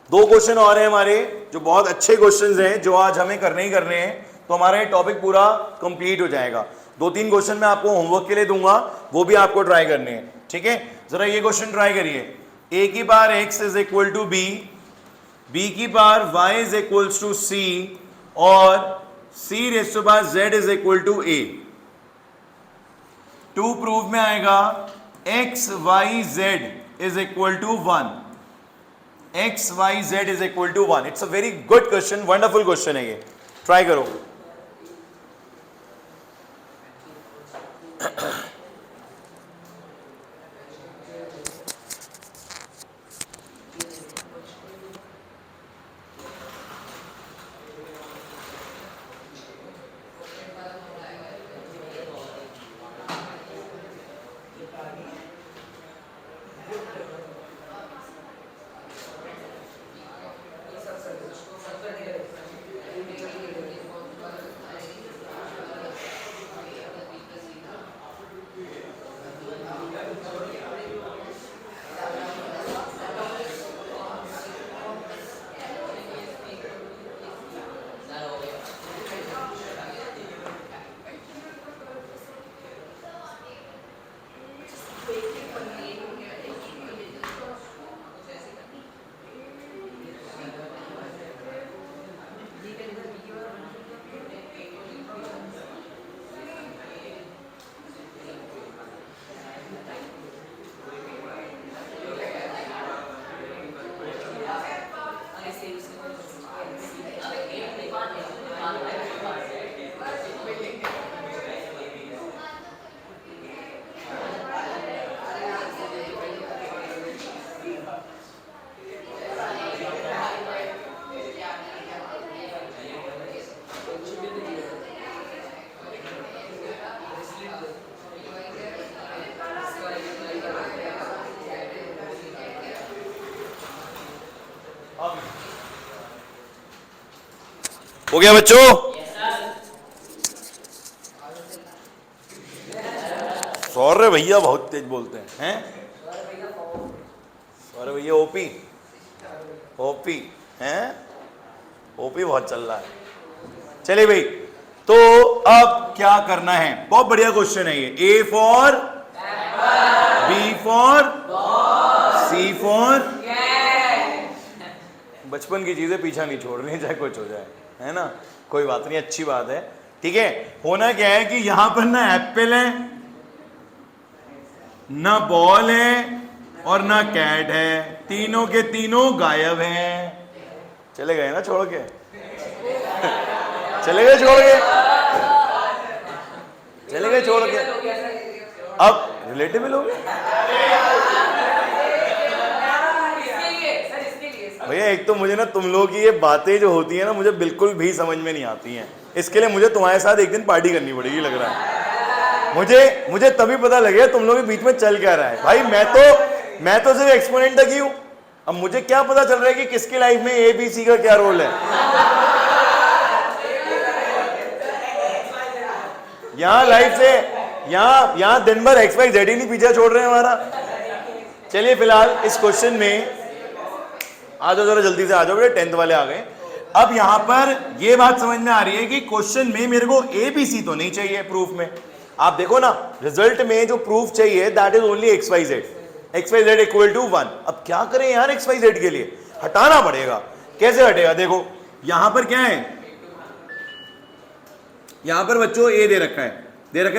Speaker 1: 2 क्वेश्चन और हैं हमारे जो बहुत अच्छे क्वेश्चंस हैं, जो आज हमें करने ही करने हैं, तो हमारा ये टॉपिक पूरा कंप्लीट हो जाएगा। 2-3 क्वेश्चन मैं आपको होमवर्क के लिए दूंगा, वो भी आपको ट्राई करने हैं। ठीक है, जरा ये क्वेश्चन ट्राई करिए। a की power x is equal to b, b की power y is equal to c और c raise to power z is equal to a। 2 proof में आएगा x y z is equal to 1, x y z is equal to 1। It's a very good question, wonderful question है ये, try करो। हो गया बच्चों? सौर्य भैया बहुत तेज बोलते हैं? सौर्य भैया ओपी ओपी हैं? ओपी बहुत चल रहा है। चलिए भाई, तो अब क्या करना है? बहुत बढ़िया क्वेश्चन है ये। A for B for C for, बचपन की चीजें पीछा नहीं छोड़नी, चाहे कुछ हो जाए, है ना? कोई बात नहीं, अच्छी बात है। ठीक है, होना क्या है कि यहां पर ना एप्पल है, ना बॉल है और ना कैट है, तीनों के तीनों गायब हैं। चले गए ना छोड़ के? चले गए छोड़ के? चले गए छोड़ के? अब रिलेटिबल हो गए भैया। एक तो मुझे ना तुम लोगों की ये बातें जो होती है ना, मुझे बिल्कुल भी समझ में नहीं आती हैं। इसके लिए मुझे तुम्हारे साथ एक दिन पार्टी करनी पड़ेगी लग रहा है मुझे तभी पता लगे तुम लोग के बीच में चल क्या रहा है। भाई मैं तो सिर्फ एक्सपोनेंट तक ही हूं। अब मुझे क्या पता चल रहा है कि किसकी लाइफ में ए बी सी का क्या रोल है। यहाँ लाइफ से यहाँ दिन भर एक्स वाई जेड ही नहीं पीछा छोड़ रहे हैं हमारा। चलिए फिलहाल इस क्वेश्चन में आ जाओ, जरा जल्दी से आ जाओ बेटे, 10th वाले आ गए। अब यहां पर ये बात समझ में आ रही है कि क्वेश्चन में मेरे को ए बी सी तो नहीं चाहिए प्रूफ में। आप देखो ना, रिजल्ट में जो प्रूफ चाहिए that is only x y z equal to 1। अब क्या करें यार, एक्स वाई जेड के लिए हटाना पड़ेगा। कैसे हटेगा? देखो यहां पर क्या है, यहां पर बच्चों ए दे रखा है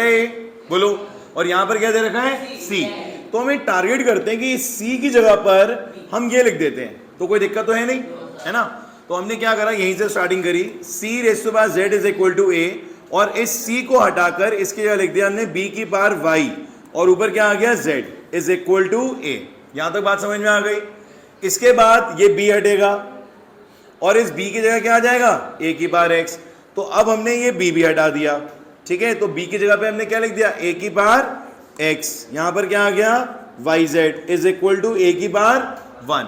Speaker 1: ए, बोलो, और यहां पर क्या दे रखा है? सी। तो हम टारगेट करते हैं कि सी की जगह पर हम ये लिख देते हैं, तो कोई दिक्कत तो है नहीं, है ना? तो हमने क्या करा, यहीं से स्टार्टिंग करी, C raise to power Z is equal to A, और इस सी को हटाकर इसकी जगह लिख दिया हमने बी की पावर वाई, और ऊपर क्या आ गया? जेड इज इक्वल टू ए। यहां तक बात समझ में आ गई? इसके बाद ये बी हटेगा और इस बी की जगह क्या आ जाएगा? ए की पावर एक्स। तो अब हमने ये बी भी हटा दिया, ठीक है? तो बी की जगह पे हमने क्या लिख दिया? ए की पावर एक्स। यहां पर क्या आ गया? Y Z is equal to A की पावर 1।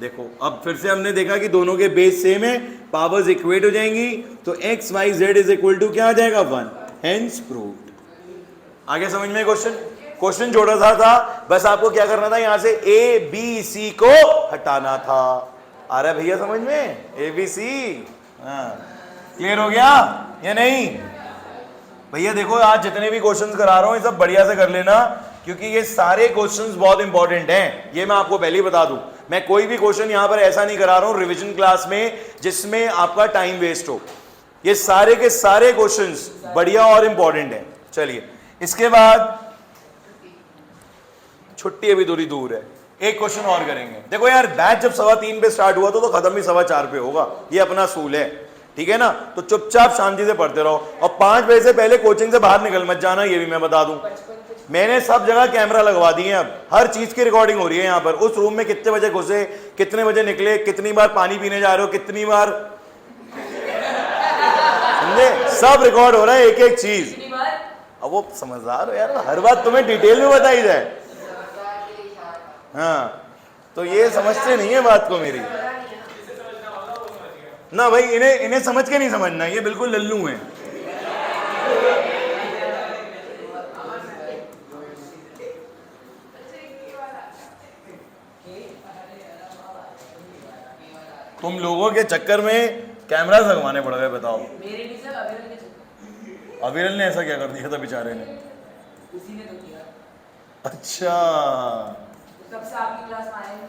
Speaker 1: देखो अब फिर से हमने देखा कि दोनों के बेस सेम है, पावर्स इक्वेट हो जाएंगी, तो x y Z is equal to क्या आ जाएगा? 1। Hence proved. आगे समझ में क्वेश्चन छोटा सा था, बस आपको क्या करना था, यहां से ए बी सी को हटाना था। आ रहा है भैया समझ में? ए बी सी क्लियर हो गया या नहीं? भैया देखो आज जितने भी क्वेश्चंस करा रहा हूं ये सब बढ़िया से कर लेना, क्योंकि ये सारे क्वेश्चंस बहुत इंपॉर्टेंट हैं। ये मैं आपको पहले ही बता दूं, मैं कोई भी क्वेश्चन यहां पर ऐसा नहीं करा रहा हूं रिवीजन क्लास में जिसमें आपका टाइम वेस्ट हो। ये सारे के सारे क्वेश्चंस बढ़िया और इंपॉर्टेंट हैं। चलिए इसके बाद छुट्टी अभी थोड़ी दूर है, एक क्वेश्चन और करेंगे। देखो यार बैच जब 3:15 पे स्टार्ट हुआ तो खत्म भी 4:15 पे होगा, ये अपना असूल है, ठीक है ना? तो चुपचाप शांति से पढ़ते रहो, और 5 बजे से पहले कोचिंग से बाहर निकल मत जाना, ये भी मैं बता दूं। मैंने सब जगह कैमरा लगवा दिए, अब हर चीज की रिकॉर्डिंग हो रही है यहाँ पर। उस रूम में कितने बजे घुसे, कितने बजे निकले, कितनी बार पानी पीने जा रहे हो, कितनी बार, समझे? सब रिकॉर्ड हो रहा है, एक एक चीज। अब वो समझदार हो यार, हर बात तुम्हें डिटेल में बताई जाए। हाँ तो ये समझते नहीं है बात को मेरी ना भाई, इन्हें समझ के नहीं समझना, ये बिल्कुल लल्लू हैं। तुम लोगों के चक्कर में कैमरा लगवाने पड़ गए, बताओ। अविरल ने ऐसा क्या कर दिया था बेचारे ने?
Speaker 2: उसी ने तो किया।
Speaker 1: अच्छा
Speaker 2: तब से आपकी क्लास में आए नहीं।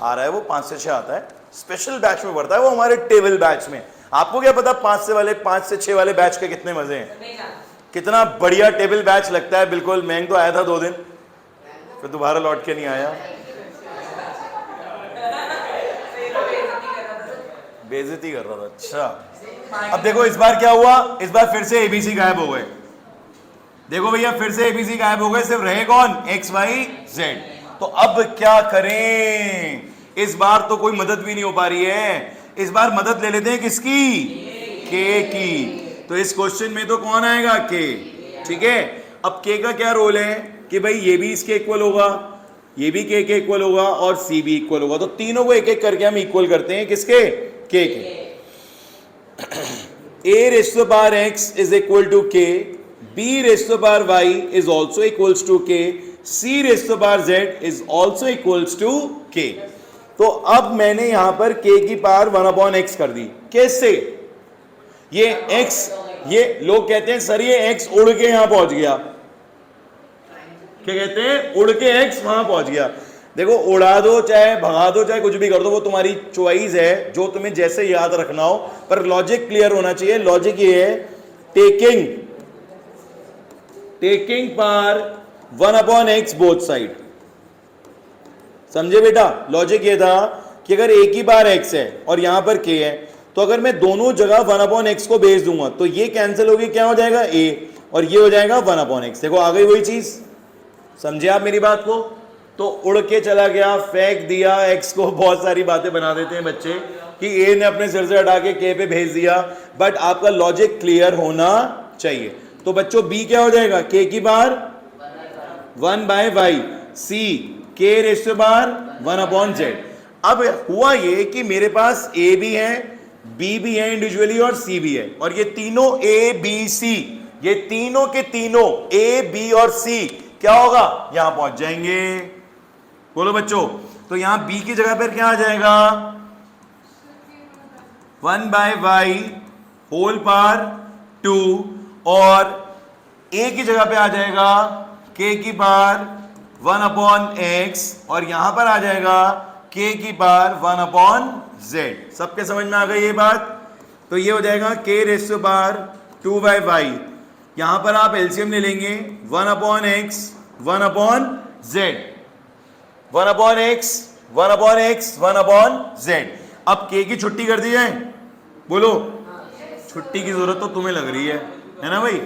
Speaker 1: आ रहा है वो, 5 से 6 आता है, स्पेशल बैच में पढ़ता है वो, हमारे टेबल बैच में। आपको क्या पता 5 से 6 वाले बैच के कितने मजे हैं, कितना बढ़िया टेबल बैच लगता है। बिल्कुल, मैं तो आया था 2 दिन, फिर दोबारा लौट के नहीं आया, बेइज्जती कर रहा था। अच्छा अब देखो इस बार क्या हुआ, इस बार फिर से एबीसी गायब हो गए। देखो भैया फिर से एबीसी गायब हो गए, सिर्फ रहे कौन? X y z. तो अब क्या करें? इस बार तो कोई मदद भी नहीं हो पा रही है, इस बार मदद ले लेते हैं किसकी? के की। तो इस क्वेश्चन में तो कौन आएगा? के, ठीक है। अब के का क्या रोल है कि भाई ये भी इसके इक्वल होगा, ये भी के इक्वल होगा और सी भी इक्वल होगा। तो तीनों को एक एक करके हम इक्वल करते हैं, किसके? के। a raised to the power x is equal to k, b raised to the power y is also equals to k, c raised to the power z is also equals to k। तो अब मैंने यहां पर k की power 1/x कर दी। कैसे? ये x, ये लोग कहते हैं सर ये x उड़ के यहां पहुंच गया। क्या कहते हैं? उड़ के x वहां पहुंच गया। देखो, उड़ा दो चाहे भगा दो चाहे कुछ भी कर दो, वो तुम्हारी चॉइस है, जो तुम्हें जैसे याद रखना हो, पर लॉजिक क्लियर होना चाहिए। लॉजिक ये है, taking power 1/x both side. समझे बेटा? लॉजिक ये था कि अगर एक ही बार x है और यहां पर k है, तो अगर मैं दोनों जगह 1/x को भेज दूंगा तो ये कैंसिल होगी, क्या हो जाएगा? a, और ये हो जाएगा 1/x। देखो आ गई वही चीज। समझे आप मेरी बात को? तो उड़ के चला गया, फेंक दिया x को। बहुत सारी बातें बना देते हैं बच्चे कि a ने अपने सिर से हटा के k पे भेज दिया, बट आपका लॉजिक क्लियर होना चाहिए। तो बच्चों b क्या हो जाएगा? k की power 1/y, c k raise to power 1/z। अब हुआ ये कि मेरे पास a भी है, b भी है इंडिविजुअली और c भी है, और ये तीनों a b c, ये तीनों के तीनों a b और c क्या होगा? यहां पहुंच जाएंगे। बोलो बच्चों। तो यहां b की जगह पर क्या आ जाएगा? 1/y होल पावर 2, और a की जगह पे आ जाएगा k की पावर 1/x, और यहां पर आ जाएगा k की पावर 1/z। सबके समझ में आ गई ये बात? तो ये हो जाएगा k raise to power 2/y। यहां पर आप एलसीएम ले लेंगे, 1/x 1/z, 1/x 1/x 1/z। अब k की छुट्टी कर दी जाए? बोलो। छुट्टी की जरूरत तो तुम्हें लग रही है ना भाई?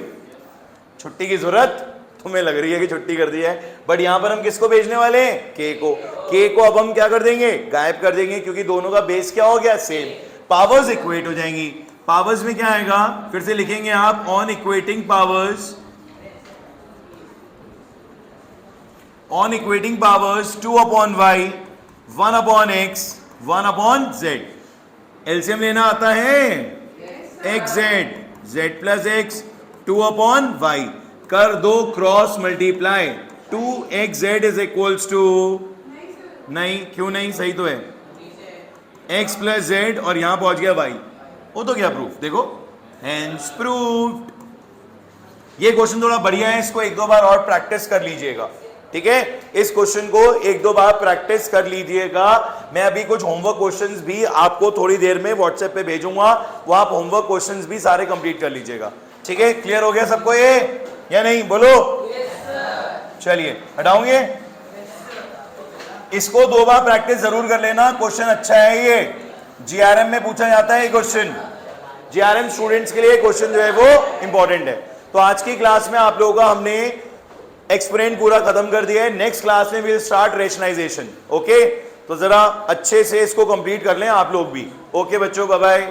Speaker 1: छुट्टी की जरूरत तुम्हें लग रही है कि छुट्टी कर दी है, बट यहां पर हम किसको भेजने वाले हैं? k को। k को अब हम क्या कर देंगे? गायब कर देंगे, क्योंकि दोनों का बेस क्या हो गया? सेम। पावर्स इक्वेट हो जाएंगी। पावर्स में क्या आएगा? फिर से लिखेंगे आप, on equating powers, on equating powers 2/y 1/x 1/z। LCM लेना आता है? xz, z plus x 2/y, कर दो cross multiply, 2xz is equals to, नहीं क्यों नहीं, सही तो है, x प्लस z, और यहां पहुंच गया y। वो तो क्या प्रूफ? देखो, हेंस प्रूव्ड। ये क्वेश्चन थोड़ा बढ़िया है, इसको एक दो बार और प्रैक्टिस कर लीजिएगा, ठीक है? इस क्वेश्चन को एक दो बार प्रैक्टिस कर लीजिएगा। मैं अभी कुछ होमवर्क क्वेश्चंस भी आपको थोड़ी देर में व्हाट्सएप पे भेजूंगा, वो आप होमवर्क क्वेश्चंस भी सारे कंप्लीट कर लीजिएगा, ठीक है? क्लियर हो गया सबको ये या नहीं? बोलो। चलिए हटाओगे, इसको दो बार प्रैक्टिस जरूर कर लेना। क्वेश्चन अच्छा है, ये जीआरएम में पूछा जाता है ये क्वेश्चन। जीआरएम स्टूडेंट्स के लिए क्वेश्चन जो है वो इंपॉर्टेंट है। तो आज की क्लास में आप लोगों का हमने एक्सपेरिमेंट पूरा खत्म कर दिया है। नेक्स्ट क्लास में विल स्टार्ट रेशनलाइजेशन। ओके, तो जरा अच्छे से इसको कंप्लीट कर लें आप लोग भी। ओके बच्चों, बाय बाय।